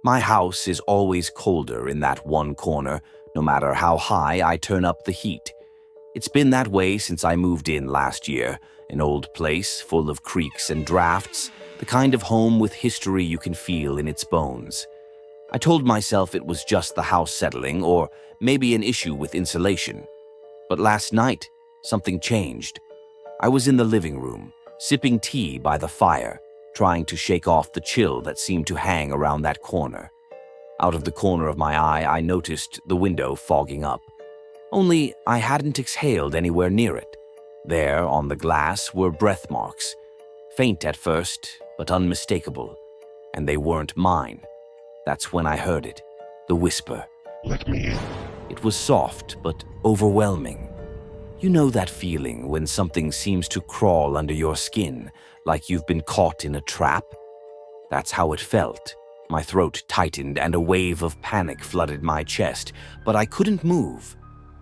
My house is always colder in that one corner, no matter how high I turn up the heat. It's been that way since I moved in last year, an old place full of creaks and drafts, the kind of home with history you can feel in its bones. I told myself it was just the house settling or maybe an issue with insulation. But last night, something changed. I was in the living room, sipping tea by the fire, trying to shake off the chill that seemed to hang around that corner. Out of the corner of my eye, I noticed the window fogging up. Only I hadn't exhaled anywhere near it. There, on the glass, were breath marks. Faint at first, but unmistakable. And they weren't mine. That's when I heard it, the whisper. Let me in. It was soft, but overwhelming. You know that feeling when something seems to crawl under your skin, like you've been caught in a trap? That's how it felt. My throat tightened and a wave of panic flooded my chest, but I couldn't move.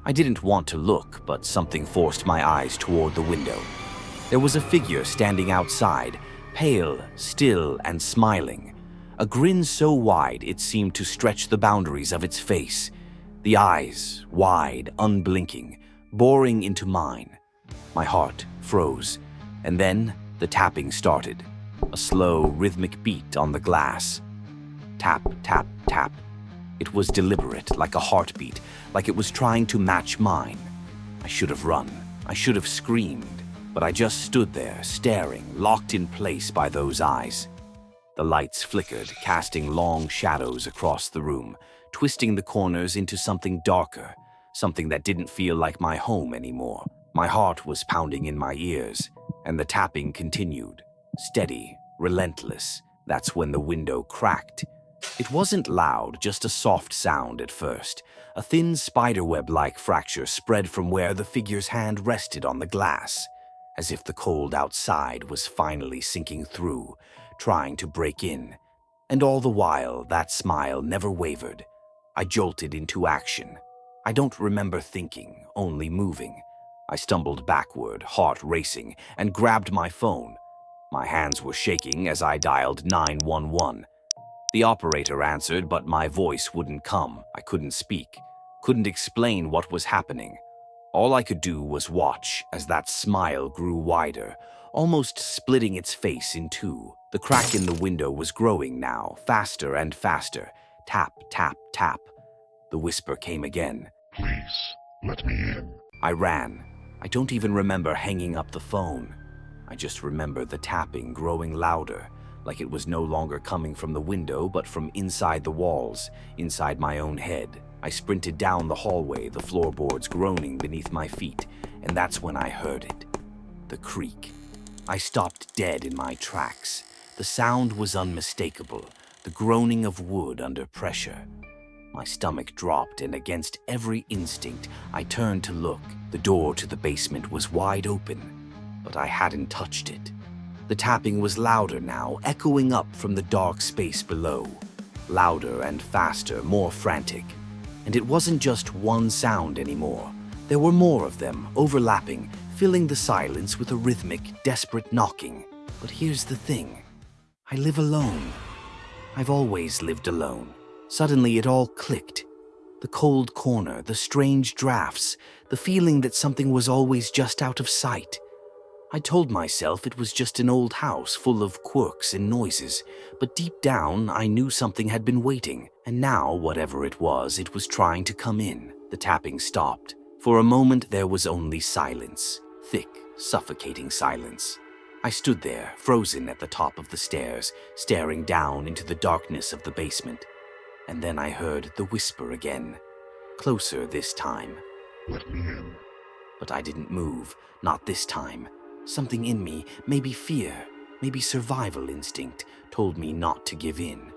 I didn't want to look, but something forced my eyes toward the window. There was a figure standing outside, pale, still, and smiling. A grin so wide it seemed to stretch the boundaries of its face. The eyes, wide, unblinking, boring into mine. My heart froze, and then the tapping started. A slow, rhythmic beat on the glass. Tap, tap, tap. It was deliberate, like a heartbeat, like it was trying to match mine. I should have run. I should have screamed. But I just stood there, staring, locked in place by those eyes. The lights flickered, casting long shadows across the room, twisting the corners into something darker, something that didn't feel like my home anymore. My heart was pounding in my ears, and the tapping continued, steady, relentless. That's when the window cracked. It wasn't loud, just a soft sound at first. A thin spiderweb-like fracture spread from where the figure's hand rested on the glass, as if the cold outside was finally sinking through, trying to break in. And all the while, that smile never wavered. I jolted into action. I don't remember thinking, only moving. I stumbled backward, heart racing, and grabbed my phone. My hands were shaking as I dialed 911. The operator answered, but my voice wouldn't come. I couldn't speak, couldn't explain what was happening. All I could do was watch as that smile grew wider, almost splitting its face in two. The crack in the window was growing now, faster and faster. Tap, tap, tap. The whisper came again. Please, let me in. I ran. I don't even remember hanging up the phone. I just remember the tapping growing louder, like it was no longer coming from the window but from inside the walls, inside my own head. I sprinted down the hallway, the floorboards groaning beneath my feet, and that's when I heard it. The creak. I stopped dead in my tracks. The sound was unmistakable, the groaning of wood under pressure. My stomach dropped, and against every instinct, I turned to look. The door to the basement was wide open, but I hadn't touched it. The tapping was louder now, echoing up from the dark space below. Louder and faster, more frantic. And it wasn't just one sound anymore. There were more of them, overlapping, filling the silence with a rhythmic, desperate knocking. But here's the thing. I live alone. I've always lived alone. Suddenly it all clicked. The cold corner, the strange drafts, the feeling that something was always just out of sight. I told myself it was just an old house full of quirks and noises, but deep down I knew something had been waiting, and now, whatever it was trying to come in. The tapping stopped. For a moment there was only silence, thick, suffocating silence. I stood there, frozen at the top of the stairs, staring down into the darkness of the basement. And then I heard the whisper again, closer this time. Let me in. But I didn't move, not this time. Something in me, maybe fear, maybe survival instinct, told me not to give in.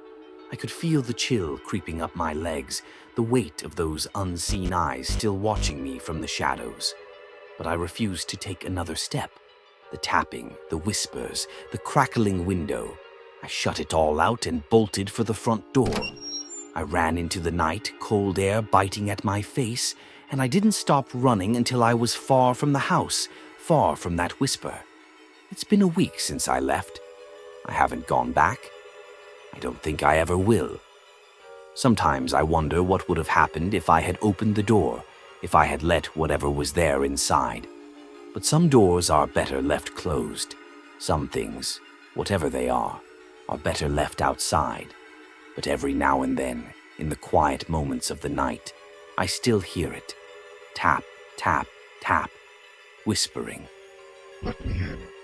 I could feel the chill creeping up my legs, the weight of those unseen eyes still watching me from the shadows. But I refused to take another step. The tapping, the whispers, the crackling window. I shut it all out and bolted for the front door. I ran into the night, cold air biting at my face, and I didn't stop running until I was far from the house, far from that whisper. It's been a week since I left. I haven't gone back. I don't think I ever will. Sometimes I wonder what would have happened if I had opened the door, if I had let whatever was there inside. But some doors are better left closed. Some things, whatever they are better left outside. But every now and then, in the quiet moments of the night, I still hear it. Tap, tap, tap, whispering. Let me in.